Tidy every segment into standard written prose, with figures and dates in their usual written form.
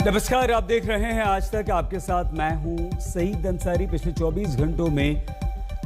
नमस्कार, आप देख रहे हैं आज तक। आपके साथ मैं हूं सईद अंसारी। पिछले 24 घंटों में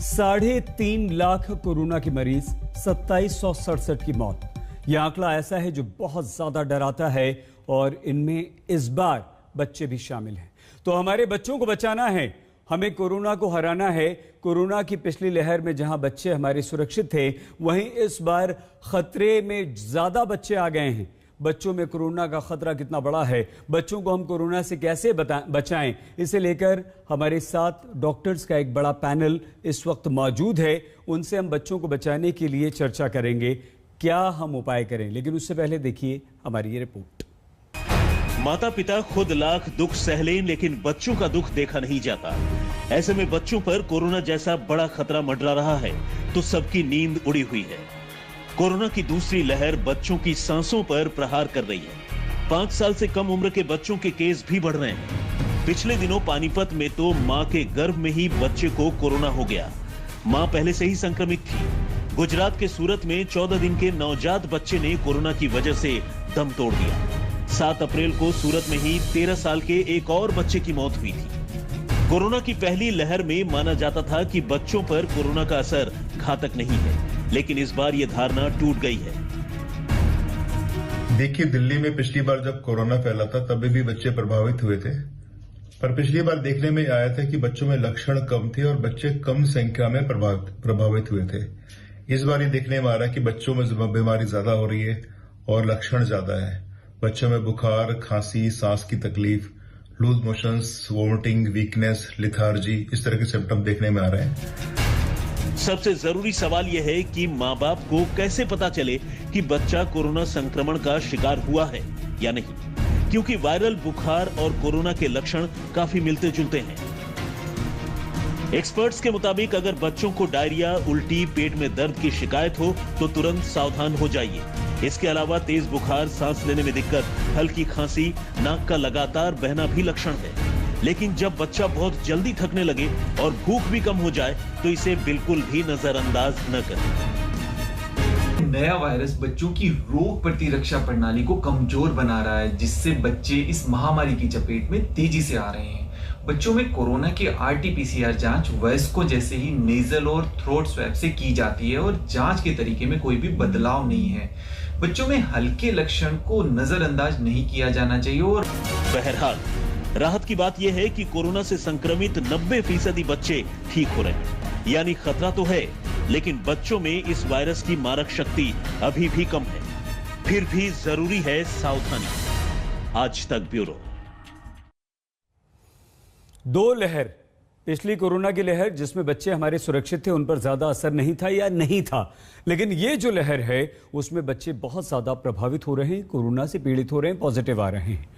3.5 लाख कोरोना के मरीज, 2767 की मौत। यह आंकड़ा ऐसा है जो बहुत ज्यादा डराता है और इनमें इस बार बच्चे भी शामिल हैं। तो हमारे बच्चों को बचाना है, हमें कोरोना को हराना है। कोरोना की पिछली लहर में जहां बच्चे हमारे सुरक्षित थे, वहीं इस बार खतरे में ज्यादा बच्चे आ गए हैं। बच्चों में कोरोना का खतरा कितना बड़ा है, बच्चों को हम कोरोना से कैसे बचाएं, इसे लेकर हमारे साथ डॉक्टर्स का एक बड़ा पैनल इस वक्त मौजूद है। उनसे हम बच्चों को बचाने के लिए चर्चा करेंगे, क्या हम उपाय करें। लेकिन उससे पहले देखिए हमारी ये रिपोर्ट। माता पिता खुद लाख दुख सह लें, लेकिन बच्चों का दुख देखा नहीं जाता। ऐसे में बच्चों पर कोरोना जैसा बड़ा खतरा मंडरा रहा है तो सबकी नींद उड़ी हुई है। कोरोना की दूसरी लहर बच्चों की सांसों पर प्रहार कर रही है। 5 साल से कम उम्र के बच्चों के केस भी बढ़ रहे हैं। पिछले दिनों पानीपत में तो मां के गर्भ में ही बच्चे को कोरोना हो गया। मां पहले से ही संक्रमित थी। गुजरात के सूरत में 14 दिन के नवजात बच्चे ने कोरोना की वजह से दम तोड़ दिया। 7 अप्रैल को सूरत में ही 13 साल के एक और बच्चे की मौत हुई थी। कोरोना की पहली लहर में माना जाता था कि बच्चों पर कोरोना का असर घातक नहीं है, लेकिन इस बार यह धारणा टूट गई है। देखिए, दिल्ली में पिछली बार जब कोरोना फैला था तभी भी बच्चे प्रभावित हुए थे, पर पिछली बार देखने में आया था कि बच्चों में लक्षण कम थे और बच्चे कम संख्या में प्रभावित हुए थे। इस बार ये देखने में आ रहा है कि बच्चों में बीमारी ज्यादा हो रही है और लक्षण ज्यादा है। बच्चों में बुखार, खांसी, सांस की तकलीफ, loose motions, vomiting, weakness, lethargy, इस तरह के सिम्टम देखने में आ रहे हैं। सबसे जरूरी सवाल यह है कि माँ बाप को कैसे पता चले कि बच्चा कोरोना संक्रमण का शिकार हुआ है या नहीं, क्योंकि वायरल बुखार और कोरोना के लक्षण काफी मिलते जुलते हैं। एक्सपर्ट्स के मुताबिक अगर बच्चों को डायरिया, उल्टी, पेट में दर्द की शिकायत हो तो तुरंत सावधान हो जाइए। इसके अलावा तेज बुखार, सांस लेने में दिक्कत, हल्की खांसी, नाक का लगातार बहना भी लक्षण है। लेकिन जब बच्चा बहुत जल्दी थकने लगे और भूख भी कम हो जाए तो इसे बिल्कुल भी नजरअंदाज न करें। नया वायरस बच्चों की रोग प्रतिरक्षा प्रणाली को कमजोर बना रहा है, जिससे बच्चे इस महामारी की चपेट में तेजी से आ रहे हैं। बच्चों में कोरोना की RT-PCR जांच वयस्कों जैसे ही नेजल और थ्रोट स्वैब से की जाती है और जांच के तरीके में कोई भी बदलाव नहीं है। बच्चों में हल्के लक्षण को नजरअंदाज नहीं किया जाना चाहिए। और बहरहाल राहत की बात यह है कि कोरोना से संक्रमित 90% बच्चे ठीक हो रहे हैं। यानी खतरा तो है, लेकिन बच्चों में इस वायरस की मारक शक्ति अभी भी कम है। फिर भी जरूरी है सावधानी। आज तक ब्यूरो। 2 लहर, पिछली कोरोना की लहर जिसमें बच्चे हमारे सुरक्षित थे, उन पर ज्यादा असर नहीं था या नहीं था। लेकिन ये जो लहर है उसमें बच्चे बहुत ज्यादा प्रभावित हो रहे हैं, कोरोना से पीड़ित हो रहे हैं, पॉजिटिव आ रहे हैं।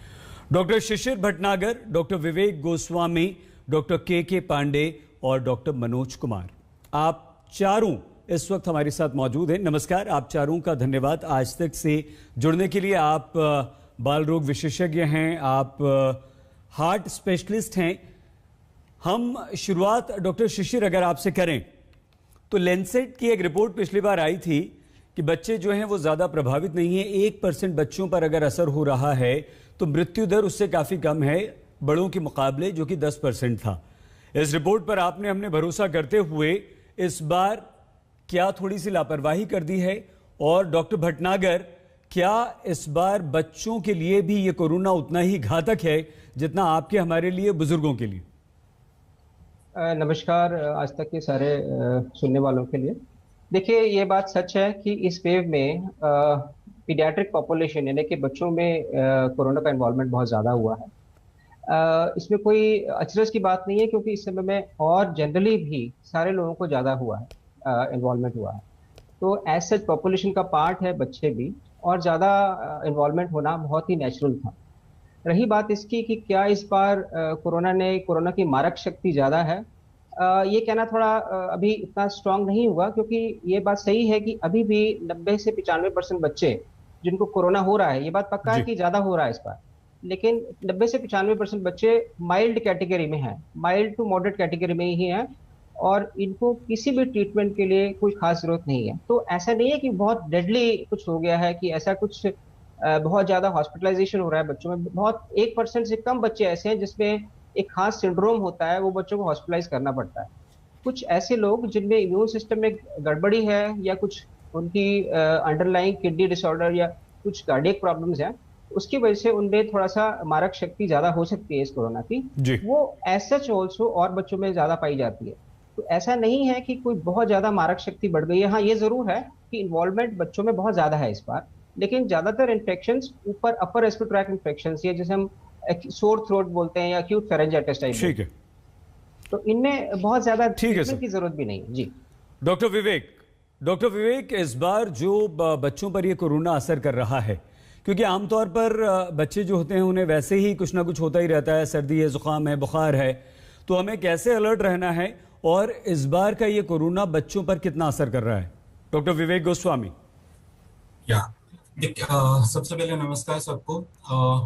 डॉक्टर शिशिर भटनागर, डॉक्टर विवेक गोस्वामी, डॉक्टर के पांडे और डॉक्टर मनोज कुमार, आप चारों इस वक्त हमारे साथ मौजूद हैं। नमस्कार, आप चारों का धन्यवाद आज तक से जुड़ने के लिए। आप बाल रोग विशेषज्ञ हैं, आप हार्ट स्पेशलिस्ट हैं। हम शुरुआत डॉक्टर शिशिर अगर आपसे करें तो लैंसेट की एक रिपोर्ट पिछली बार आई थी कि बच्चे जो हैं वो ज्यादा प्रभावित नहीं है। 1% बच्चों पर अगर असर हो रहा है तो मृत्यु दर उससे काफी कम है बड़ों के मुकाबले, जो कि 10% था। इस रिपोर्ट पर आपने हमने भरोसा करते हुए इस बार क्या थोड़ी सी लापरवाही कर दी है? और डॉक्टर भटनागर, क्या इस बार बच्चों के लिए भी ये कोरोना उतना ही घातक है जितना आपके हमारे लिए बुजुर्गों के लिए? नमस्कार आज तक के सारे सुनने वालों के लिए। देखिए, ये बात सच है कि इस वेव में पीडियाट्रिक पॉपुलेशन यानी कि बच्चों में कोरोना का इन्वॉल्वमेंट बहुत ज़्यादा हुआ है। इसमें कोई अचरज की बात नहीं है, क्योंकि इस समय में और जनरली भी सारे लोगों को ज़्यादा हुआ है, इन्वॉल्वमेंट हुआ है। तो एज सच पॉपुलेशन का पार्ट है बच्चे भी, और ज़्यादा इन्वॉल्वमेंट होना बहुत ही नेचुरल था। रही बात इसकी कि क्या इस बार कोरोना की मारक शक्ति ज़्यादा है, ये कहना थोड़ा अभी इतना स्ट्रांग नहीं हुआ, क्योंकि ये बात सही है कि अभी भी 90 से 95% बच्चे जिनको कोरोना हो रहा है, ये बात पक्का है कि ज़्यादा हो रहा है इस बार, लेकिन 90 से 95% बच्चे माइल्ड कैटेगरी में हैं, माइल्ड टू मॉडरेट कैटेगरी में ही हैं, और इनको किसी भी ट्रीटमेंट के लिए कोई खास जरूरत नहीं है। तो ऐसा नहीं है कि बहुत डेडली कुछ हो गया है, कि ऐसा कुछ बहुत ज्यादा हॉस्पिटलाइजेशन हो रहा है बच्चों में। बहुत 1% से कम बच्चे ऐसे हैं जिसमें एक खास सिंड्रोम होता है, वो बच्चों को हॉस्पिटलाइज करना पड़ता है। कुछ ऐसे लोग जिनमें इम्यून सिस्टम में गड़बड़ी है, या कुछ उनकी अंडरलाइंग किडनी डिसऑर्डर या कुछ कार्डियक प्रॉब्लम्स हैं, उसकी वजह से उनमें थोड़ा सा मारक शक्ति ज्यादा हो सकती है इस कोरोना की। जी। वो एज सच ऑल्सो और बच्चों में ज्यादा पाई जाती है। तो ऐसा नहीं है कि कोई बहुत ज्यादा मारक शक्ति बढ़ गई है। हाँ, ये जरूर है कि इन्वॉल्वमेंट बच्चों में बहुत ज्यादा है इस बार, लेकिन ज्यादातर इन्फेक्शंस ऊपर अपर रेस्पिरेटरी ट्रैक्ट इन्फेक्शंस, ये जैसे हम सोर थ्रोट बोलते हैं या acute pharyngitis टाइप, ठीक है, तो इनमें बहुत ज्यादा ठीक है ट्रीटमेंट सर। की जरूरत भी नहीं है जी। डॉक्टर विवेक, इस बार जो बच्चों पर ये कोरोना असर कर रहा है, क्योंकि आमतौर पर बच्चे जो होते हैं उन्हें वैसे ही कुछ ना कुछ होता ही रहता है, सर्दी है, जुकाम है, बुखार है, तो हमें कैसे अलर्ट रहना है और इस बार का ये कोरोना बच्चों पर कितना असर कर रहा है? डॉक्टर विवेक गोस्वामी। या सबसे पहले नमस्कार सबको।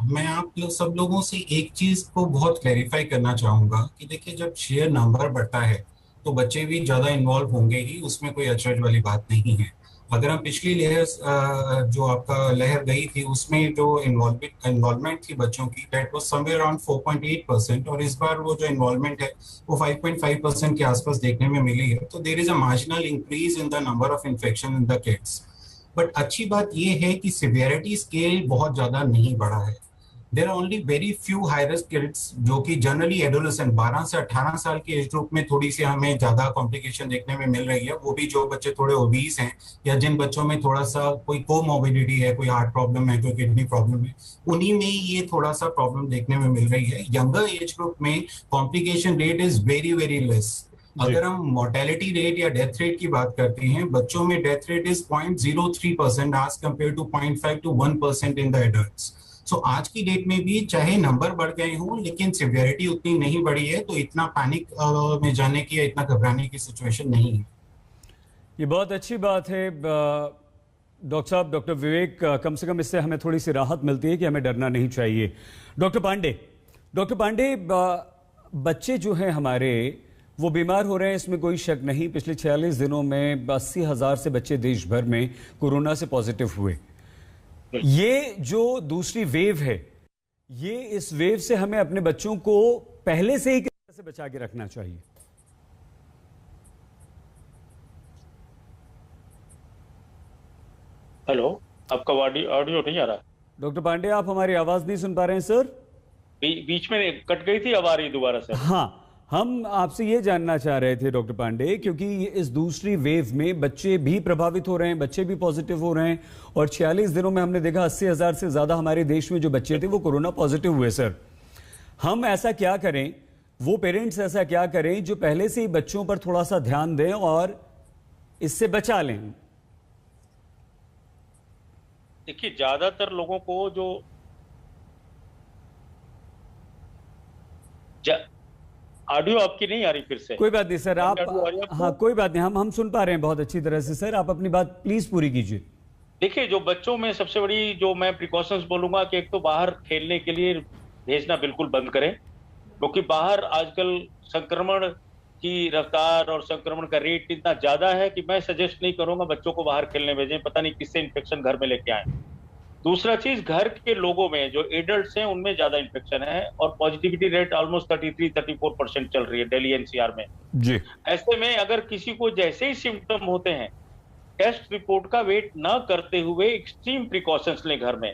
मैं आप लोग सब लोगों से एक चीज को बहुत क्लैरिफाई करना चाहूंगा कि देखिए, जब शेयर नंबर बढ़ता है तो बच्चे भी ज्यादा इन्वॉल्व होंगे ही, उसमें कोई अचरज वाली बात नहीं है। अगर हम पिछली लहर जो आपका लहर गई थी उसमें जो इन्वॉल्वमेंट थी बच्चों की, दैट वाज समवेयर अराउंड 4.8%, और इस बार वो जो इन्वॉल्वमेंट है वो 5.5% के आसपास देखने में मिली है। तो there is a marginal increase in the number of infection in the kids. But अच्छी बात यह है कि सिवियरिटी स्केल बहुत ज्यादा नहीं बढ़ा है। There are only very few high risk kids जो कि जनरली एडोलेसेंट 12 से 18 साल के एज ग्रुप में थोड़ी सी हमें ज्यादा कॉम्प्लिकेशन देखने में मिल रही है। वो भी जो बच्चे थोड़े ओबीस हैं या जिन बच्चों में थोड़ा सा कोई कोमोर्बिडिटी है, कोई हार्ट प्रॉब्लम है, कोई किडनी प्रॉब्लम है, उन्हीं में ये थोड़ा सा प्रॉब्लम देखने में मिल रही है। यंगर एज ग्रुप में complication rate is very very less. अगर हम मोर्टेलिटी रेट या डेथ रेट की बात करते हैं, बच्चों में death rate is 0.03% as compare to 0.5 to 1% in the adults. So आज की डेट में भी चाहे नंबर बढ़ गए हों लेकिन सिवियरिटी उतनी नहीं बढ़ी है, तो इतना पैनिक में जाने की या इतना घबराने की सिचुएशन नहीं है। ये बहुत अच्छी बात है डॉक्टर साहब, डॉक्टर विवेक, कम से कम इससे हमें थोड़ी सी राहत मिलती है कि हमें डरना नहीं चाहिए। डॉक्टर पांडे, बच्चे जो हैं हमारे वो बीमार हो रहे हैं, इसमें कोई शक नहीं। पिछले 46 दिनों में 80,000 से बच्चे देश भर में कोरोना से पॉजिटिव हुए। ये जो दूसरी वेव है, ये इस वेव से हमें अपने बच्चों को पहले से ही किस तरह से बचा के रखना चाहिए? हेलो, आपका ऑडियो नहीं आ रहा? डॉक्टर पांडे, आप हमारी आवाज नहीं सुन पा रहे हैं सर? बीच में कट गई थी, अब आ रही दोबारा सर। हाँ, हम आपसे ये जानना चाह रहे थे डॉक्टर पांडे, क्योंकि इस दूसरी वेव में बच्चे भी प्रभावित हो रहे हैं, बच्चे भी पॉजिटिव हो रहे हैं, और 46 दिनों में हमने देखा 80,000 से ज्यादा हमारे देश में जो बच्चे थे वो कोरोना पॉजिटिव हुए। सर, हम ऐसा क्या करें, वो पेरेंट्स ऐसा क्या करें जो पहले से ही बच्चों पर थोड़ा सा ध्यान दें और इससे बचा लें? देखिए, ज्यादातर लोगों को जो ऑडियो आपकी नहीं आ रही फिर से? कोई बात नहीं सर, आप, हाँ कोई बात नहीं, हम सुन पा रहे हैं बहुत अच्छी तरह से सर, आप अपनी बात प्लीज पूरी कीजिए। देखिए, जो बच्चों में सबसे बड़ी जो मैं प्रिकॉशंस बोलूंगा कि एक तो बाहर खेलने के लिए भेजना बिल्कुल बंद करें, क्योंकि बाहर आजकल संक्रमण की रफ्तार और संक्रमण का रेट इतना ज्यादा है कि मैं सजेस्ट नहीं करूंगा बच्चों को बाहर खेलने भेजें, पता नहीं किससे इन्फेक्शन घर में लेके आए। दूसरा चीज, घर के लोगों में जो एडल्ट्स हैं उनमें ज्यादा इन्फेक्शन है और पॉजिटिविटी रेट ऑलमोस्ट 33-34% चल रही है दिल्ली एनसीआर में जी। ऐसे में अगर किसी को जैसे ही सिम्टम होते हैं, टेस्ट रिपोर्ट का वेट ना करते हुए एक्सट्रीम प्रिकॉशंस लें घर में।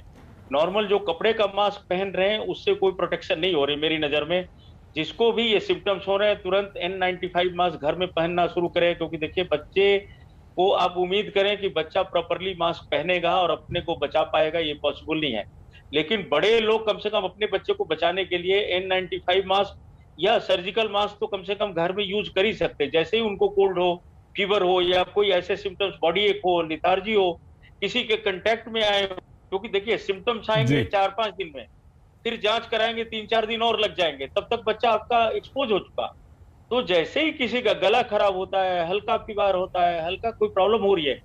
नॉर्मल जो कपड़े का मास्क पहन रहे हैं उससे कोई प्रोटेक्शन नहीं हो रही मेरी नजर में। जिसको भी ये सिम्टम्स हो रहे हैं तुरंत N95 मास्क घर में पहनना शुरू करें, क्योंकि देखिए, बच्चे को आप उम्मीद करें कि बच्चा प्रॉपरली मास्क पहनेगा और अपने को बचा पाएगा, ये पॉसिबल नहीं है। लेकिन बड़े लोग कम से कम अपने बच्चे को बचाने के लिए N95 मास्क या सर्जिकल मास्क तो कम से कम घर में यूज कर ही सकते हैं। जैसे ही उनको कोल्ड हो, फीवर हो या कोई ऐसे सिम्टम्स, बॉडी एक हो, लिथार्जी हो, किसी के कंटेक्ट में आए, क्योंकि देखिए सिम्टम्स आएंगे 4-5 दिन में, फिर जांच कराएंगे 3-4 दिन और लग जाएंगे, तब तक बच्चा आपका एक्सपोज हो चुका। तो जैसे ही किसी का गला खराब होता है, हल्का फीवर होता है, हल्का कोई प्रॉब्लम हो रही है,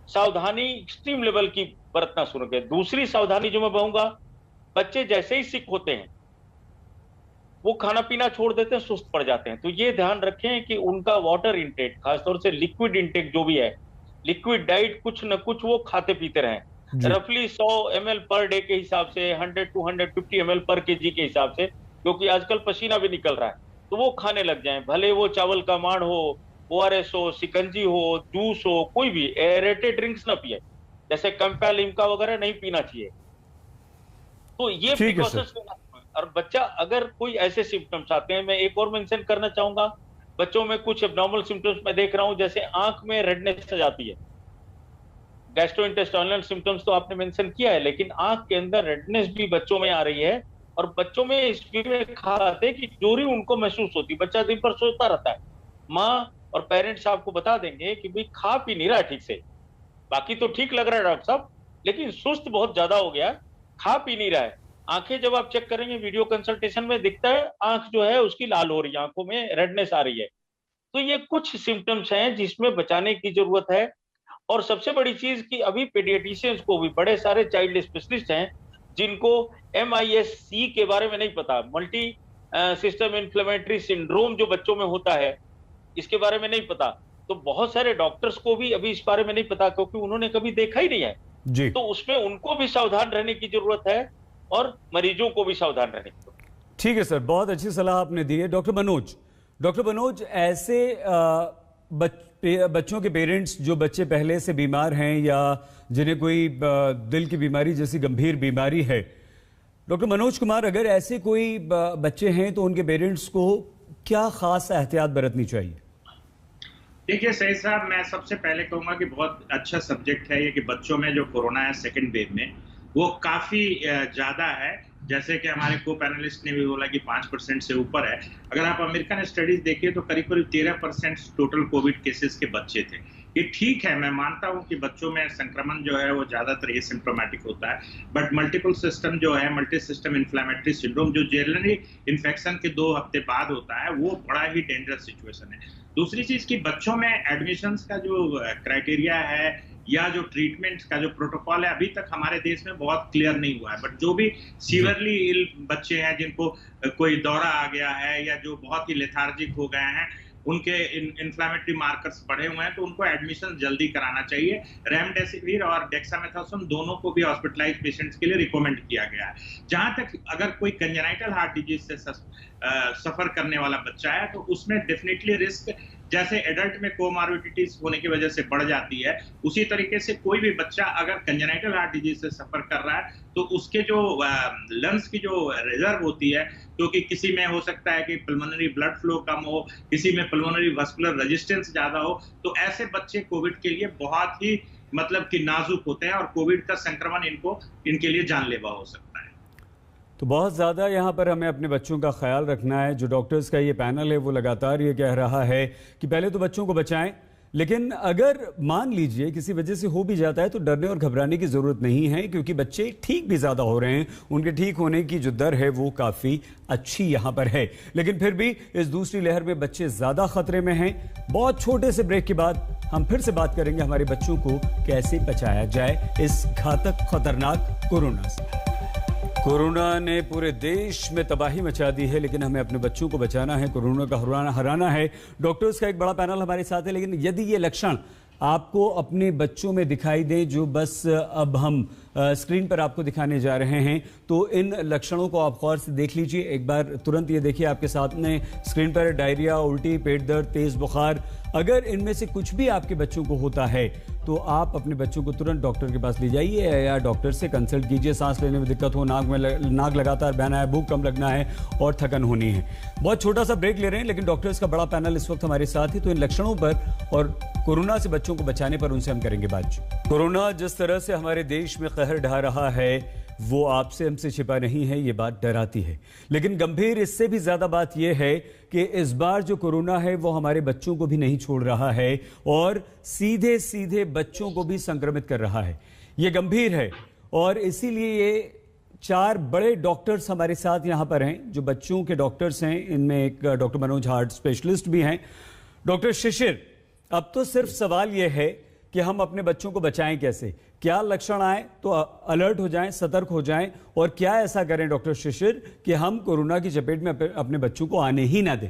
सावधानी एक्सट्रीम लेवल की बरतना शुरू करें। दूसरी सावधानी जो मैं कहूंगा, बच्चे जैसे ही सिक होते हैं वो खाना पीना छोड़ देते हैं, सुस्त पड़ जाते हैं। तो ये ध्यान रखें कि उनका वाटर इंटेक, खासतौर से लिक्विड इंटेक जो भी है, लिक्विड डाइट कुछ न कुछ वो खाते पीते रहें। रफली 100 ml पर डे के हिसाब से, 100 to 150 ml पर केजी के हिसाब से, क्योंकि आजकल पसीना भी निकल रहा है, तो वो खाने लग जाएं। भले वो चावल का माड़ हो, ORS हो, शिकंजी हो, जूस हो, कोई भी एरेटेड ड्रिंक्स ना पिए, जैसे कैंपा लिम्का वगैरह नहीं पीना चाहिए। तो ये प्रिकॉशंस। और बच्चा अगर कोई ऐसे सिम्टम्स आते हैं, मैं एक और मेंशन करना चाहूंगा, बच्चों में कुछ एब्नॉर्मल सिम्टम्स मैं देख रहा हूं, जैसे आंख में रेडनेस आ जाती है। गैस्ट्रोइंटेस्टाइनल सिम्टम्स तो आपने मेंशन किया है, लेकिन आंख के अंदर रेडनेस भी बच्चों में आ रही है। और बच्चों में इस में खाते हैं कि चोरी उनको महसूस होती है, बच्चा दिन भर सोता रहता है। माँ और पेरेंट्स आपको बता देंगे कि भाई खा पी नहीं रहा ठीक से, बाकी तो ठीक लग रहा है डॉक्टर साहब, लेकिन सुस्त बहुत ज्यादा हो गया, खा पी नहीं रहा है। आंखें जब आप चेक करेंगे वीडियो कंसल्टेशन में दिखता है, आंख जो है उसकी लाल हो रही है, आंखों में रेडनेस आ रही है। तो ये कुछ सिम्टम्स हैं जिसमें बचाने की जरूरत है। और सबसे बड़ी चीज कि अभी पेडियाट्रिशियंस को भी, बड़े सारे चाइल्ड स्पेशलिस्ट हैं जिनको MIS-C के बारे में नहीं पता, मल्टी सिस्टम इन्फ्लेमेटरी सिंड्रोम जो बच्चों में होता है, इसके बारे में नहीं पता। तो बहुत सारे डॉक्टर्स को भी अभी इस बारे में नहीं पता, क्योंकि उन्होंने कभी देखा ही नहीं है जी। तो उसमें उनको भी सावधान रहने की जरूरत है और मरीजों को भी सावधान रहने की जरूरत है। ठीक है सर, बहुत अच्छी सलाह आपने दी है। डॉक्टर मनोज, ऐसे बच्चों के पेरेंट्स जो बच्चे पहले से बीमार हैं या जिन्हें कोई दिल की बीमारी जैसी गंभीर बीमारी है, डॉक्टर मनोज कुमार, अगर ऐसे कोई बच्चे हैं तो उनके पेरेंट्स को क्या खास एहतियात बरतनी चाहिए? देखिए सही साहब, मैं सबसे पहले कहूंगा कि बहुत अच्छा सब्जेक्ट है ये कि बच्चों में जो कोरोना है सेकेंड वेव में वो काफी ज्यादा है। जैसे कि हमारे को पैनलिस्ट ने भी बोला कि 5% से ऊपर है। अगर आप अमेरिकन स्टडीज देखिए तो करीब करीब 13% टोटल कोविड केसेस के बच्चे थे। ये ठीक है, मैं मानता हूं कि बच्चों में संक्रमण जो है वो ज्यादातर एसिम्प्टोमेटिक होता है, बट मल्टीपल सिस्टम जो है, मल्टी सिस्टम इन्फ्लेमेटरी सिंड्रोम जो जनरली इन्फेक्शन के 2 हफ्ते बाद होता है, वो बड़ा ही डेंजरस सिचुएशन है। दूसरी चीज कि बच्चों में एडमिशंस का जो क्राइटेरिया है या जो ट्रीटमेंट का जो प्रोटोकॉल है, अभी तक हमारे देश में बहुत क्लियर नहीं हुआ है। बट जो भी सीवियरली इल बच्चे हैं, जिनको कोई दौरा आ गया है या जो बहुत ही लेथार्जिक हो गए हैं, उनके इन्फ्लेमेटरी मार्कर्स बढ़े हुए हैं, तो उनको एडमिशन जल्दी कराना चाहिए। रेमडेसिविर और डेक्सामेथासोन दोनों को भी हॉस्पिटलाइज्ड पेशेंट्स के लिए रिकमेंड किया गया है। जहां तक अगर कोई कंजेनाइटल हार्ट डिजीज से सफर करने वाला बच्चा है तो उसमें डेफिनेटली रिस्क जैसे एडल्ट में कोमॉर्बिडिटीज होने की वजह से बढ़ जाती है, उसी तरीके से कोई भी बच्चा अगर कंजेनाइटल हार्ट डिजीज से सफर कर रहा है तो उसके जो लंग्स की जो रिजर्व होती है, क्योंकि किसी में हो सकता है कि पल्मोनरी ब्लड फ्लो कम हो, किसी में पल्मोनरी वास्कुलर रेजिस्टेंस ज्यादा हो, तो ऐसे बच्चे कोविड के लिए बहुत ही मतलब कि नाजुक होते हैं और कोविड का संक्रमण इनके लिए जानलेवा हो सकता है। तो बहुत ज़्यादा यहाँ पर हमें अपने बच्चों का ख्याल रखना है। जो डॉक्टर्स का ये पैनल है वो लगातार ये कह रहा है कि पहले तो बच्चों को बचाएं, लेकिन अगर मान लीजिए किसी वजह से हो भी जाता है तो डरने और घबराने की ज़रूरत नहीं है, क्योंकि बच्चे ठीक भी ज़्यादा हो रहे हैं, उनके ठीक होने की जो दर है वो काफ़ी अच्छी यहाँ पर है। लेकिन फिर भी इस दूसरी लहर में बच्चे ज़्यादा खतरे में हैं। बहुत छोटे से ब्रेक के बाद हम फिर से बात करेंगे हमारे बच्चों को कैसे बचाया जाए इस घातक खतरनाक कोरोना से। कोरोना ने पूरे देश में तबाही मचा दी है, लेकिन हमें अपने बच्चों को बचाना है, कोरोना का हराना है। डॉक्टर्स का एक बड़ा पैनल हमारे साथ है, लेकिन यदि ये लक्षण आपको अपने बच्चों में दिखाई दें जो बस अब हम स्क्रीन पर आपको दिखाने जा रहे हैं, तो इन लक्षणों को आप गौर से देख लीजिए। एक बार तुरंत ये देखिए आपके सामने स्क्रीन पर, डायरिया, उल्टी, पेट दर्द, तेज बुखार। अगर इनमें से कुछ भी आपके बच्चों को होता है तो आप अपने बच्चों को तुरंत डॉक्टर के पास ले जाइए या डॉक्टर से कंसल्ट कीजिए। सांस लेने में दिक्कत हो, नाक लगातार बहना है, भूख कम लगना है और थकन होनी है। बहुत छोटा सा ब्रेक ले रहे हैं, लेकिन डॉक्टर्स का बड़ा पैनल इस वक्त हमारे साथ है, तो इन लक्षणों पर और कोरोना से बच्चों को बचाने पर उनसे हम करेंगे बातचीत। कोरोना जिस तरह से हमारे देश में कहर ढा रहा है वो आपसे हमसे छिपा नहीं है, ये बात डराती है। लेकिन गंभीर इससे भी ज्यादा बात यह है कि इस बार जो कोरोना है वो हमारे बच्चों को भी नहीं छोड़ रहा है और सीधे सीधे बच्चों को भी संक्रमित कर रहा है। ये गंभीर है और इसीलिए ये 4 बड़े डॉक्टर्स हमारे साथ यहां पर हैं जो बच्चों के डॉक्टर्स हैं। इनमें एक डॉक्टर मनोज हार्ट स्पेशलिस्ट भी हैं। डॉक्टर शिशिर, अब तो सिर्फ सवाल यह है कि हम अपने बच्चों को बचाएं कैसे, क्या लक्षण आए तो अलर्ट हो जाएं, सतर्क हो जाएं, और क्या ऐसा करें डॉक्टर शिशिर कि हम कोरोना की चपेट में अपने बच्चों को आने ही ना दें।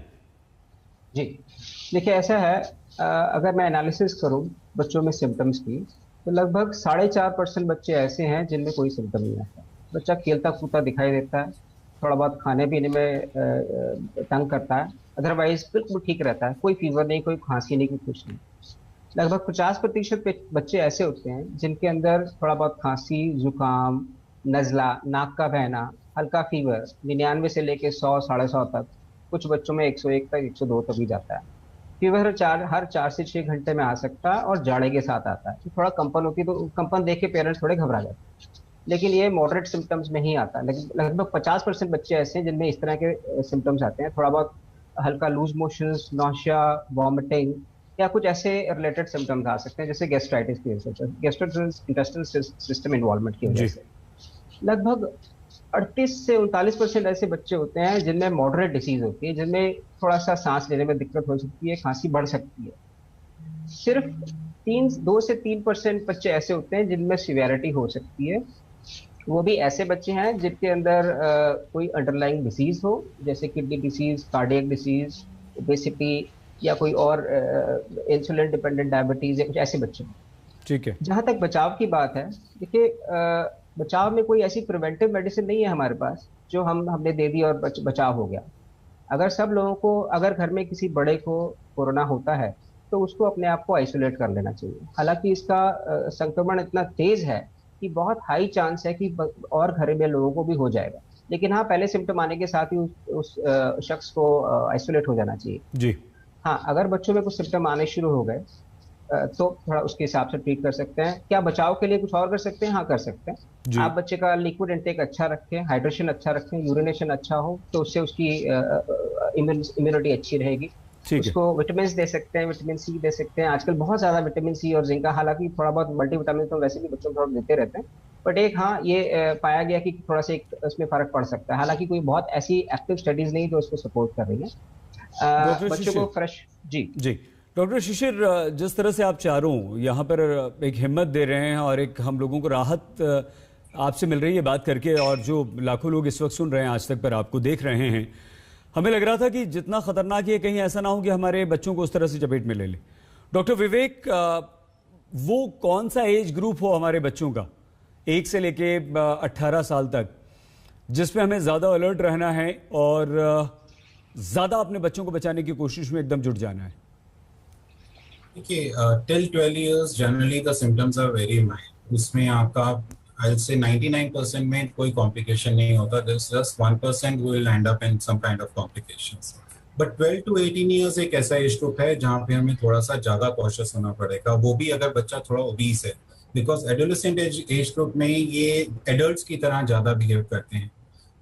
जी देखिए, ऐसा है, अगर मैं एनालिसिस करूं बच्चों में सिम्टम्स की, तो लगभग 4.5% बच्चे ऐसे हैं जिनमें कोई सिम्टम नहीं आता। बच्चा खेलता कूदता दिखाई देता है, थोड़ा बहुत खाने पीने में तंग करता है, अदरवाइज बिल्कुल ठीक रहता है, कोई फीवर नहीं, कोई खांसी नहीं, कोई कुछ नहीं। लगभग 50% बच्चे ऐसे होते हैं जिनके अंदर थोड़ा बहुत खांसी, जुकाम, नजला, नाक का बहना, हल्का फीवर 99 से लेके 100, 150 तक, कुछ बच्चों में 101 तक, 102 तक भी जाता है। फीवर हर 4 से 6 घंटे में आ सकता है और जाड़े के साथ आता है। तो थोड़ा कंपन होती है, तो कंपन देख के पेरेंट्स थोड़े घबरा जाते हैं, लेकिन ये मॉडरेट सिम्टम्स में ही आता है। लेकिन लगभग 50% बच्चे ऐसे हैं जिनमें इस तरह के सिम्टम्स आते हैं, थोड़ा बहुत हल्का लूज मोशंस, नौशिया, वॉमिटिंग, या कुछ ऐसे रिलेटेड सिम्टम्स आ सकते हैं जैसे गैस्ट्राइटिस की वजह से, गैस्ट्रोइंटेस्टाइनल सिस्टम इन्वॉल्वमेंट की वजह से। लगभग 38 से 39% ऐसे बच्चे होते हैं जिनमें मॉडरेट डिसीज होती है, जिनमें थोड़ा सा सांस लेने में दिक्कत हो सकती है, खांसी बढ़ सकती है। सिर्फ 2 से 3% बच्चे ऐसे होते हैं जिनमें सिवियरिटी हो सकती है। वो भी ऐसे बच्चे हैं जिनके अंदर कोई अंडरलाइंग डिसीज हो, जैसे kidney disease, cardiac disease, obesity, या कोई और इंसुलिन डिपेंडेंट डायबिटीज, या कुछ ऐसे बच्चे। ठीक है। जहां तक बचाव की बात है, देखिए बचाव में कोई ऐसी प्रिवेंटिव मेडिसिन नहीं है हमारे पास जो हमने दे दी और बचाव हो गया। अगर सब लोगों को, अगर घर में किसी बड़े को कोरोना होता है तो उसको अपने आप को आइसोलेट कर लेना चाहिए। हालांकि इसका संक्रमण इतना तेज है कि बहुत हाई चांस है कि और घर में लोगों को भी हो जाएगा, लेकिन हाँ, पहले सिम्टम आने के साथ ही उस शख्स को आइसोलेट हो जाना चाहिए जी। हाँ, अगर बच्चों में कुछ सिम्टम आने शुरू हो गए तो थोड़ा उसके हिसाब से ट्रीट कर सकते हैं। क्या बचाव के लिए कुछ और कर सकते हैं? हाँ, कर सकते हैं। आप बच्चे का लिक्विड इंटेक अच्छा रखें, हाइड्रेशन अच्छा रखें, यूरिनेशन अच्छा हो, तो उससे उसकी इम्यूनिटी अच्छी रहेगी। उसको विटामिन दे सकते हैं, विटामिन सी दे सकते हैं। आजकल बहुत ज्यादा विटामिन सी और जिंक का, हालांकि थोड़ा बहुत मल्टीविटामिन तो वैसे भी बच्चों को थोड़ा देते रहते हैं, बट एक हाँ, ये पाया गया कि थोड़ा सा एक उसमें फर्क पड़ सकता है। हालांकि कोई बहुत ऐसी एक्टिव स्टडीज नहीं जो उसको सपोर्ट कर रही है। बच्चों को फ्रेश जी। डॉक्टर शिशिर, जिस तरह से आप चारों यहाँ पर एक हिम्मत दे रहे हैं और एक हम लोगों को राहत आपसे मिल रही है बात करके, और जो लाखों लोग इस वक्त सुन रहे हैं आज तक पर आपको देख रहे हैं, हमें लग रहा था कि जितना खतरनाक है कहीं ऐसा ना हो कि हमारे बच्चों को उस तरह से चपेट में ले ले। डॉक्टर विवेक, वो कौन सा एज ग्रुप हो हमारे बच्चों का 1 से लेके 18 साल तक, जिसमें हमें ज्यादा अलर्ट रहना है और ज्यादा अपने बच्चों को बचाने की कोशिश में एकदम जुट जाना है? देखिए, till 12 years generally the symptoms are very mild. उसमें आपका आई विल से 99% में कोई कॉम्प्लिकेशन नहीं होता। This just 1% will end up in some kind of complications. But 12 to 18 years एक ऐसा एज ग्रुप है जहाँ पे हमें थोड़ा सा ज्यादा कॉशियस होना पड़ेगा, वो भी अगर बच्चा थोड़ा ओबीस है, बिकॉज एडोलेसेंट एज ग्रुप में ये एडल्ट्स की तरह ज्यादा बिहेव करते हैं।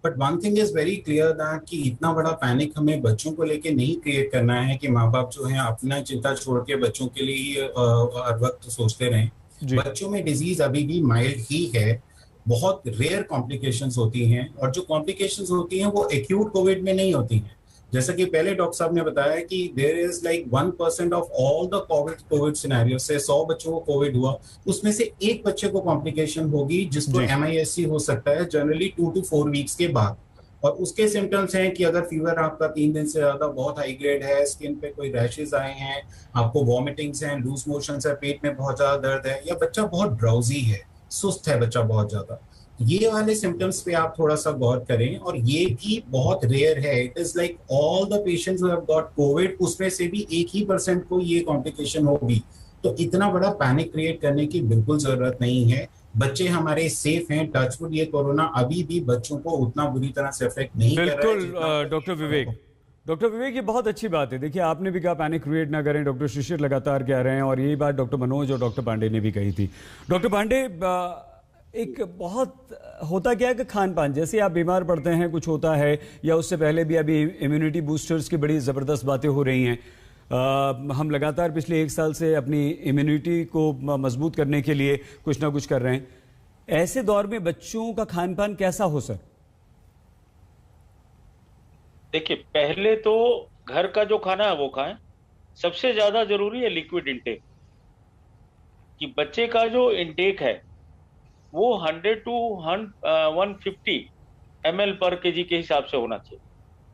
But one thing is very clear that कि इतना बड़ा पैनिक हमें बच्चों को लेके नहीं क्रिएट करना है कि माँ बाप जो है अपना चिंता छोड़ के बच्चों के लिए हर वक्त सोचते रहें। बच्चों में डिजीज अभी भी माइल्ड ही है, बहुत रेयर कॉम्प्लिकेशंस होती हैं, और जो कॉम्प्लिकेशंस होती हैं वो एक्यूट कोविड में नहीं होती हैं। जैसा कि पहले डॉक्टर साहब ने बताया कि there is like 1% of all the COVID scenario से 100 बच्चों को कोविड हुआ, उसमें से एक बच्चे को कॉम्प्लिकेशन होगी जिसको MIS-C हो सकता है जनरली 2 to 4 वीक्स के बाद। और उसके सिम्टम्स हैं कि अगर फीवर आपका 3 दिन से ज्यादा बहुत हाई ग्रेड है, स्किन पे कोई रैशेज आए हैं, आपको वॉमिटिंग्स हैं, लूज मोशंस है, पेट में बहुत ज्यादा दर्द है, या बच्चा बहुत ड्राउजी है, सुस्त है बच्चा बहुत ज्यादा, ये वाले सिम्टम्स पे आप थोड़ा सा गौर करें। और ये भी बहुत रेयर है। It is like all the patients who have got Covid, उसमें से भी 1% को ये कॉम्प्लिकेशन होगी। तो इतना बड़ा पैनिक क्रिएट करने की बिल्कुल जरूरत नहीं है। बच्चे हमारे सेफ हैं, टचवुड ये कोरोना अभी भी बच्चों को उतना बुरी तरह से अफेक्ट नहीं कर रहा है। बिल्कुल डॉक्टर विवेक, ये बहुत अच्छी बात है। देखिए, आपने भी कहा पैनिक क्रिएट ना करें, डॉक्टर शिशिर लगातार कह रहे हैं, और यही बात डॉक्टर मनोज और डॉक्टर पांडे ने भी कही थी। डॉक्टर पांडे, एक बहुत होता क्या है कि खान पान, जैसे आप बीमार पड़ते हैं, कुछ होता है, या उससे पहले भी अभी इम्यूनिटी बूस्टर्स की बड़ी ज़बरदस्त बातें हो रही हैं। हम लगातार पिछले 1 साल से अपनी इम्यूनिटी को मजबूत करने के लिए कुछ ना कुछ कर रहे हैं। ऐसे दौर में बच्चों का खान पान कैसा हो सर? देखिए, पहले तो घर का जो खाना है वो खाएं। सबसे ज्यादा जरूरी है लिक्विड इंटेक, कि बच्चे का जो इंटेक है वो 100 to 150 ml पर केजी के हिसाब से होना चाहिए,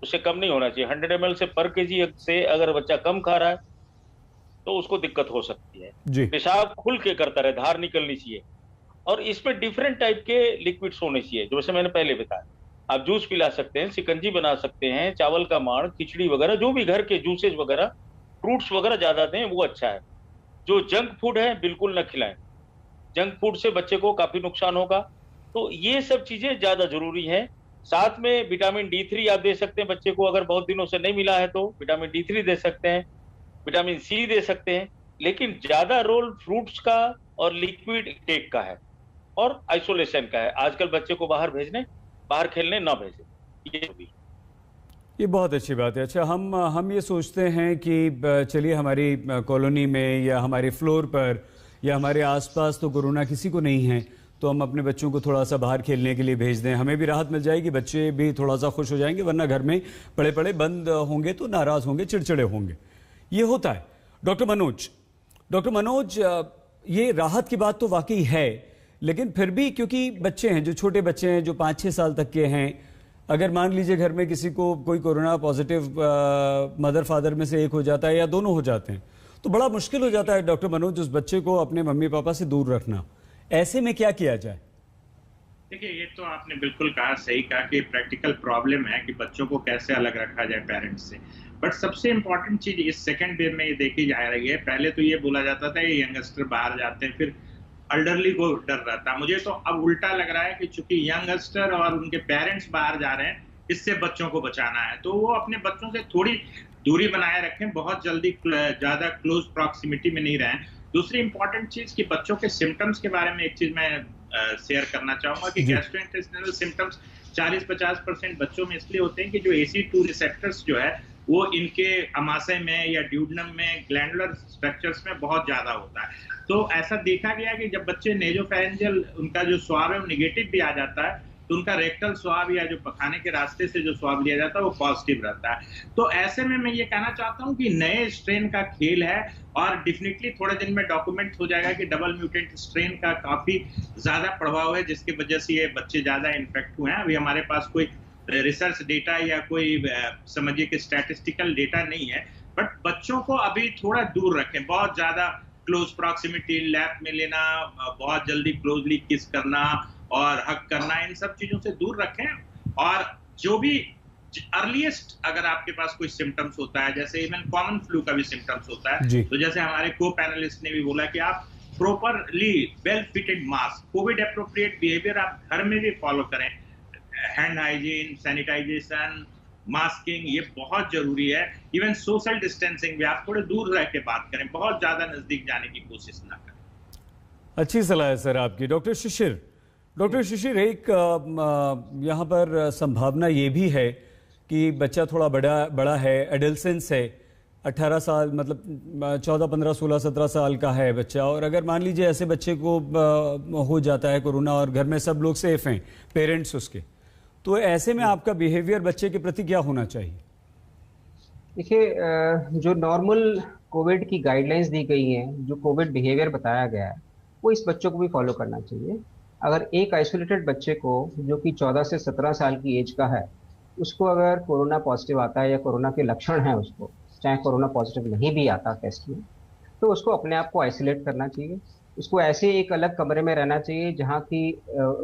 उससे कम नहीं होना चाहिए। 100 ml से पर केजी से अगर बच्चा कम खा रहा है तो उसको दिक्कत हो सकती है। जी। पेशाब खुल के करता रहे, धार निकलनी चाहिए। और इसमें डिफरेंट टाइप के लिक्विड्स होने चाहिए, जैसे मैंने पहले बताया। आप जूस पिला सकते हैं, शिकंजी बना सकते हैं, चावल का माड़, खिचड़ी वगैरह, जो भी घर के जूसेस वगैरह, फ्रूट्स वगैरह ज्यादा दें, वो अच्छा है। जो जंक फूड है बिल्कुल न खिलाएं, जंक फूड से बच्चे को काफी नुकसान होगा। तो ये सब चीजें ज्यादा जरूरी है। साथ में विटामिन D3 आप दे सकते हैं बच्चे को, अगर बहुत दिनों से नहीं मिला है तो विटामिन D3 दे सकते हैं, विटामिन C दे सकते हैं। लेकिन ज्यादा रोल फ्रूट्स का और लिक्विड टेक का है और आइसोलेशन का है। आजकल बच्चे को बाहर खेलने ना भेजें, ये भी। ये बहुत अच्छी बात है। अच्छा, हम ये सोचते हैं कि चलिए हमारी कॉलोनी में या हमारे फ्लोर पर या हमारे आसपास तो कोरोना किसी को नहीं है, तो हम अपने बच्चों को थोड़ा सा बाहर खेलने के लिए भेज दें, हमें भी राहत मिल जाएगी, बच्चे भी थोड़ा सा खुश हो जाएंगे। वरना घर में पड़े पड़े बंद होंगे तो नाराज होंगे, चिड़चिड़े होंगे। ये होता है। डॉक्टर मनोज, ये राहत की बात तो वाकई है, लेकिन फिर भी क्योंकि बच्चे हैं, जो छोटे बच्चे हैं, जो 5-6 साल तक के हैं, अगर मान लीजिए घर में किसी को कोई कोरोना पॉजिटिव मदर फादर में से एक हो जाता है या दोनों हो जाते हैं, तो बड़ा मुश्किल हो जाता है डॉक्टर मनोज उस बच्चे को अपने मम्मी पापा से दूर रखना। ऐसे में क्या किया जाए? देखिए, ये तो आपने बिल्कुल कहा, सही कहा कि प्रैक्टिकल प्रॉब्लम है कि बच्चों को कैसे अलग रखा जाए पेरेंट्स से। बट सबसे इंपॉर्टेंट चीज इस सेकंड वेव में ये देखी जा रही है। पहले तो ये बोला जाता था ये यंगस्टर बाहर जाते हैं, फिर एल्डरली को डर रहता। मुझे तो अब उल्टा लग रहा है कि चूंकि यंगस्टर और उनके पेरेंट्स बाहर जा रहे हैं, इससे बच्चों को बचाना है, तो वो अपने बच्चों से थोड़ी दूरी बनाए रखें, बहुत जल्दी ज्यादा क्लोज प्रॉक्सिमिटी में नहीं रहें। दूसरी इंपॉर्टेंट चीज कि बच्चों के सिम्टम्स के बारे में एक चीज मैं शेयर करना चाहूंगा कि गैस्ट्रोइंटेस्टाइनल सिम्टम्स 40-50% बच्चों में इसलिए होते हैं कि जो AC2 रिसेप्टर्स जो है वो इनके अमाशय में या ड्यूडनम में ग्लैंडुलर स्ट्रक्चर्स में बहुत ज्यादा होता है। तो ऐसा देखा गया कि जब बच्चे नेजोफेरेंजियल उनका जो स्वाब है वो निगेटिव भी आ जाता है, तो उनका रेक्टल स्वाब या जो पखाने के रास्ते से जो स्वाब लिया जाता है वो पॉजिटिव रहता है। तो ऐसे में मैं ये कहना चाहता हूँ कि नए स्ट्रेन का खेल है और डेफिनेटली थोड़े दिन में डॉक्यूमेंट हो जाएगा कि डबल म्यूटेंट स्ट्रेन का काफी ज्यादा प्रभाव है, जिसकी वजह से ये बच्चे ज्यादा इन्फेक्ट हुए हैं। अभी हमारे पास कोई रिसर्च डेटा या कोई समझिए कि स्टैटिस्टिकल डेटा नहीं है, बट बच्चों को अभी थोड़ा दूर रखें। बहुत ज्यादा क्लोज प्रॉक्सिमिटी, लैप में लेना, बहुत जल्दी क्लोजली किस करना और हक करना, इन सब चीजों से दूर रखें। और जो भी अर्लीस्ट अगर आपके पास कोई सिम्टम्स होता है, जैसे इवन कॉमन फ्लू का भी सिम्टम्स होता है, तो जैसे हमारे को पैनलिस्ट ने भी बोला कि आप properly well fitted mask, Covid appropriate behaviour आप घर में भी फॉलो करें। हैंड हाइजीन, सैनिटाइजेशन, मास्किंग, ये बहुत जरूरी है। इवन सोशल डिस्टेंसिंग भी आप थोड़े दूर रह के बात करें, बहुत ज्यादा नजदीक जाने की कोशिश ना करें। अच्छी सलाह है सर आपकी। डॉक्टर शिशिर, एक यहाँ पर संभावना ये भी है कि बच्चा थोड़ा बड़ा है, एडल्सेंस है, 18 साल, मतलब 14, 15, 16, 17 साल का है बच्चा, और अगर मान लीजिए ऐसे बच्चे को हो जाता है कोरोना और घर में सब लोग सेफ हैं, पेरेंट्स उसके, तो ऐसे में आपका बिहेवियर बच्चे के प्रति क्या होना चाहिए? देखिए, जो नॉर्मल कोविड की गाइडलाइंस दी गई हैं, जो कोविड बिहेवियर बताया गया है, वो इस बच्चों को भी फॉलो करना चाहिए। अगर एक आइसोलेटेड बच्चे को जो कि 14 से 17 साल की एज का है, उसको अगर कोरोना पॉजिटिव आता है या कोरोना के लक्षण हैं उसको, चाहे कोरोना पॉजिटिव नहीं भी आता टेस्ट में, तो उसको अपने आप को आइसोलेट करना चाहिए। उसको ऐसे एक अलग कमरे में रहना चाहिए जहाँ की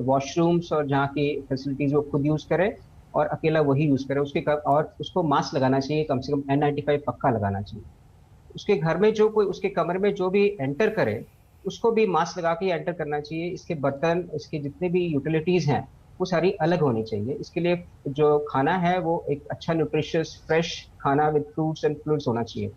वॉशरूम्स और जहाँ की फैसिलिटीज वो खुद यूज़ करे और अकेला वही यूज़ करे। और उसको मास्क लगाना चाहिए, कम से कम N95 पक्का लगाना चाहिए। उसके घर में जो कोई, उसके कमरे में जो भी एंटर करे, उसको भी मास्क लगा के एंटर करना चाहिए। इसके बर्तन, इसके जितने भी यूटिलिटीज़ हैं, वो सारी अलग होनी चाहिए। इसके लिए जो खाना है वो एक अच्छा न्यूट्रिशियस फ्रेश खाना विद फ्रूट्स एंड फ्लूइड्स होना चाहिए।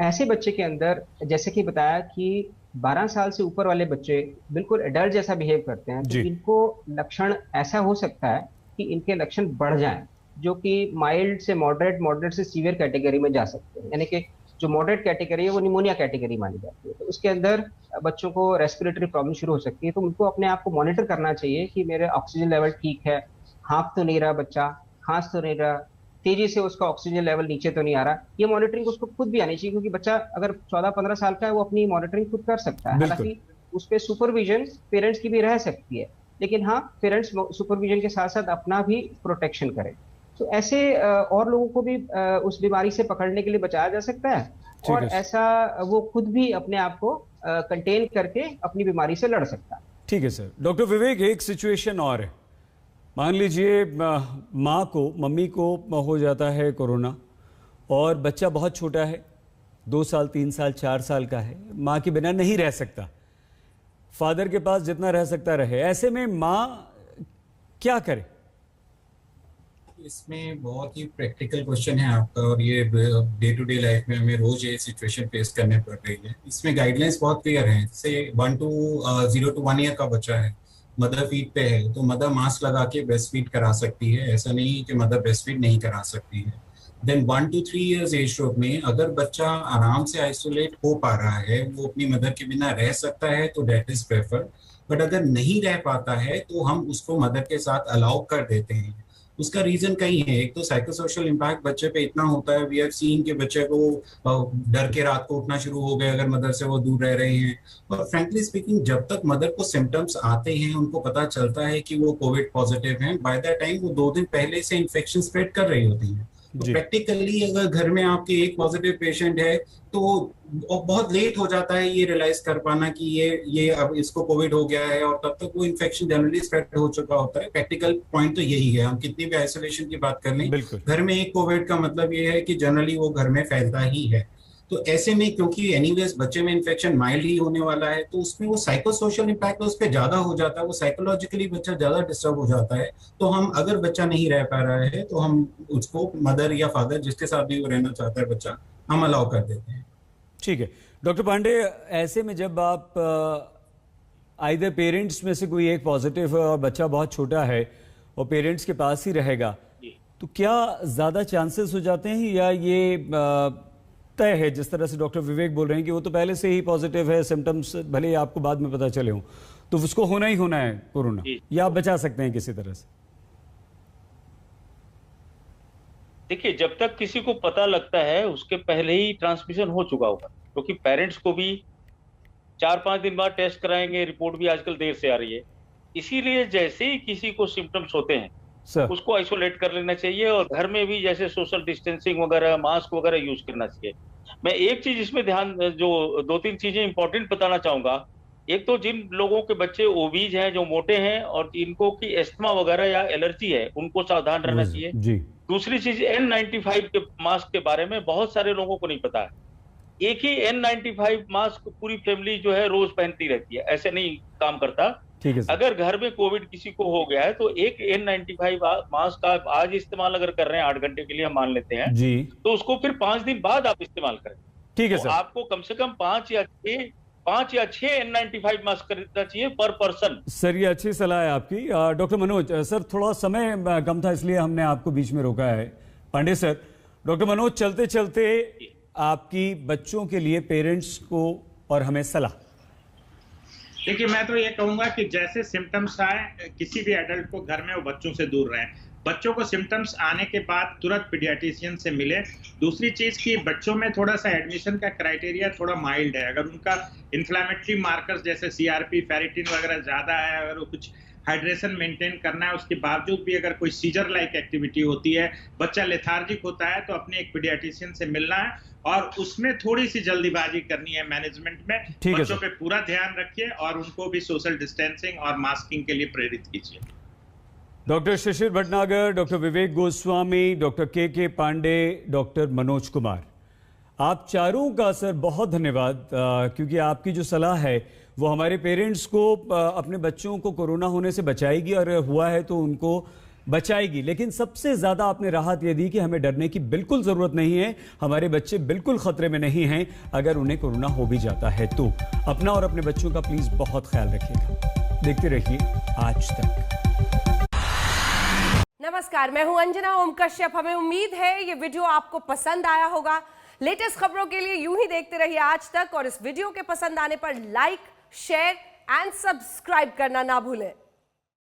ऐसे बच्चे के अंदर, जैसे कि बताया कि 12 साल से ऊपर वाले बच्चे बिल्कुल एडल्ट जैसा बिहेव करते हैं, तो इनको लक्षण ऐसा हो सकता है कि इनके लक्षण बढ़ जाएं, जो कि माइल्ड से मॉडरेट से सीवियर कैटेगरी में जा सकते हैं। यानी कि जो मॉडरेट कैटेगरी है वो निमोनिया कैटेगरी मानी जाती है। तो उसके अंदर बच्चों को रेस्पिरेटरी प्रॉब्लम शुरू हो सकती है। तो उनको अपने आप को मॉनिटर करना चाहिए कि मेरे ऑक्सीजन लेवल ठीक है, हाँफ तो नहीं रहा बच्चा, खांस तो नहीं रहा, तेजी से उसका ऑक्सीजन लेवल नीचे तो नहीं आ रहा। ये मॉनिटरिंग उसको खुद भी आनी चाहिए, क्योंकि बच्चा अगर 14-15 साल का है वो अपनी मॉनिटरिंग खुद कर सकता है। हालांकि उस पर सुपरविजन पेरेंट्स की भी रह सकती है, लेकिन हाँ, पेरेंट्स सुपरविजन के साथ साथ अपना भी प्रोटेक्शन करें। तो ऐसे और लोगों को भी उस बीमारी से पकड़ने के लिए बचाया जा सकता है, और ऐसा वो खुद भी अपने आप को कंटेन करके अपनी बीमारी से लड़ सकता है। ठीक है सर। डॉक्टर विवेक, एक सिचुएशन और है। मान लीजिए माँ को, मम्मी को हो जाता है कोरोना और बच्चा बहुत छोटा है, 2 साल 3 साल 4 साल का है, माँ के बिना नहीं रह सकता, फादर के पास जितना रह सकता रहे, ऐसे में माँ क्या करे? इसमें बहुत ही प्रैक्टिकल क्वेश्चन है आपका, और ये डे टू डे लाइफ में हमें रोज ये सिचुएशन फेस करने पड़ रही है। इसमें गाइडलाइंस बहुत क्लियर हैं। जैसे 0 to 1 ईयर का बच्चा है, मदर फीड पे है, तो मदर मास्क लगा के ब्रेस्ट फीड करा सकती है, ऐसा नहीं कि मदर ब्रेस्ट फीड नहीं करा सकती है। Then 1 to 3 years age group में अगर बच्चा आराम से आइसोलेट हो पा रहा है, वो अपनी मदर के बिना रह सकता है, तो दैट इज प्रेफर। बट अगर नहीं रह पाता है तो हम उसको मदर के साथ अलाउ कर देते हैं। उसका रीजन कई है। एक तो साइकोसोशल इम्पैक्ट बच्चे पे इतना होता है, वी हैव सीन के बच्चे को डर के रात को उठना शुरू हो गए अगर मदर से वो दूर रह रहे हैं। और फ्रेंकली स्पीकिंग, जब तक मदर को सिम्टम्स आते हैं, उनको पता चलता है कि वो कोविड पॉजिटिव हैं, बाय द टाइम वो 2 दिन पहले से इन्फेक्शन स्प्रेड कर रही होती है। तो प्रैक्टिकली अगर घर में आपके एक पॉजिटिव पेशेंट है तो बहुत लेट हो जाता है ये रियलाइज कर पाना कि ये अब इसको कोविड हो गया है, और तब तक वो इन्फेक्शन जनरली स्प्रेड हो चुका होता है। प्रैक्टिकल पॉइंट तो यही है। हम कितनी भी आइसोलेशन की बात कर लें, घर में एक कोविड का मतलब ये है कि जनरली वो घर में फैलता ही है। तो ऐसे में क्योंकि एनीवेज बच्चे में इन्फेक्शन माइल्ड ही होने वाला है, तो उसमें वो साइकोसोशल इम्पैक्ट उस पर ज्यादा हो जाता है, वो साइकोलॉजिकली बच्चा ज्यादा डिस्टर्ब हो जाता है। तो हम अगर बच्चा नहीं रह पा रहा है तो हम उसको मदर या फादर जिसके साथ भी वो रहना चाहता है बच्चा, हम अलाउ कर देते हैं। ठीक है डॉक्टर पांडे, ऐसे में जब आप आइदर पेरेंट्स में से कोई एक पॉजिटिव है और बच्चा बहुत छोटा है और पेरेंट्स के पास ही रहेगा, तो क्या ज्यादा चांसेस हो जाते हैं, या ये तय है जिस तरह से डॉक्टर विवेक बोल रहे हैं कि वो तो पहले से ही पॉजिटिव है, सिम्टम्स भले ही आपको बाद में पता चले हों, तो उसको होना ही होना है कोरोना, या आप बचा सकते हैं किसी तरह से? देखिए, जब तक किसी को पता लगता है उसके पहले ही ट्रांसमिशन हो चुका होगा, क्योंकि पेरेंट्स को भी 4-5 दिन बाद टेस्ट कराएंगे, रिपोर्ट भी आजकल देर से आ रही है। इसीलिए जैसे ही किसी को सिम्टम्स होते हैं उसको आइसोलेट कर लेना चाहिए, और घर में भी जैसे सोशल डिस्टेंसिंग वगैरह, मास्क वगैरह यूज करना चाहिए। मैं एक चीज इसमें ध्यान, जो 2-3 चीजें इंपॉर्टेंट बताना चाहूंगा। एक तो जिन लोगों के बच्चे ओबीज हैं, जो मोटे हैं, और जिनको की एस्थमा वगैरह या एलर्जी है, उनको सावधान रहना चाहिए। दूसरी चीज, N95 के मास्क के बारे में बहुत सारे लोगों को नहीं पता है। एक ही N95 मास्क पूरी फैमिली जो है रोज पहनती रहती है, ऐसे नहीं काम करता। अगर घर में कोविड किसी को हो गया है तो एक N95 मास्क आप आज इस्तेमाल अगर कर रहे हैं 8 घंटे के लिए, हम मान लेते हैं जी, तो उसको फिर 5 दिन बाद आप इस्तेमाल करें। ठीक है तो सर, आपको कम से कम 5 या 6 N95 मास्क खरीदना चाहिए पर पर्सन। सर, ये अच्छी सलाह है आपकी। डॉक्टर मनोज सर, थोड़ा समय कम था इसलिए हमने आपको बीच में रोका है। पांडे सर, डॉक्टर मनोज, चलते चलते आपकी बच्चों के लिए पेरेंट्स को और हमें सलाह। देखिए, मैं तो ये कहूंगा कि जैसे सिम्टम्स आए, किसी भी एडल्ट को घर में वो बच्चों से दूर रहें। बच्चों को सिम्टम्स आने के बाद तुरंत पीडियाट्रिशियन से मिले। दूसरी चीज कि बच्चों में थोड़ा सा एडमिशन का क्राइटेरिया थोड़ा माइल्ड है। अगर उनका इन्फ्लेमेटरी मार्कर्स जैसे सीआरपी, फेरिटिन वगैरह ज्यादा है, अगर वो कुछ हाइड्रेशन मेंटेन करना है, उसके बावजूद भी अगर कोई सीजर लाइक एक्टिविटी होती है, बच्चा लेथार्जिक होता है, तो अपने एक पीडियाट्रिशियन से मिलना है, और उसमें थोड़ी सी जल्दीबाजी करनी है मैनेजमेंट में। बच्चों पे पूरा ध्यान रखिए और उनको भी सोशल डिस्टेंसिंग और मास्किंग के लिए प्रेरित कीजिए। डॉक्टर शिशिर भटनागर, डॉक्टर विवेक गोस्वामी, डॉक्टर के पांडे, डॉक्टर मनोज कुमार, आप चारों का सर बहुत धन्यवाद, क्योंकि आपकी जो सलाह है वो हमारे पेरेंट्स को अपने बच्चों को कोरोना होने से बचाएगी, और हुआ है तो उनको बचाएगी। लेकिन सबसे ज्यादा आपने राहत ये दी कि हमें डरने की बिल्कुल जरूरत नहीं है, हमारे बच्चे बिल्कुल खतरे में नहीं हैं। अगर उन्हें कोरोना हो भी जाता है तो अपना और अपने बच्चों का प्लीज बहुत ख्याल रखिएगा। देखते रहिए आज तक। नमस्कार, मैं हूं अंजना ओम कश्यप। हमें उम्मीद है ये वीडियो आपको पसंद आया होगा। लेटेस्ट खबरों के लिए यूं ही देखते रहिए आज तक, और इस वीडियो के पसंद आने पर लाइक, शेयर एंड सब्सक्राइब करना ना भूलें।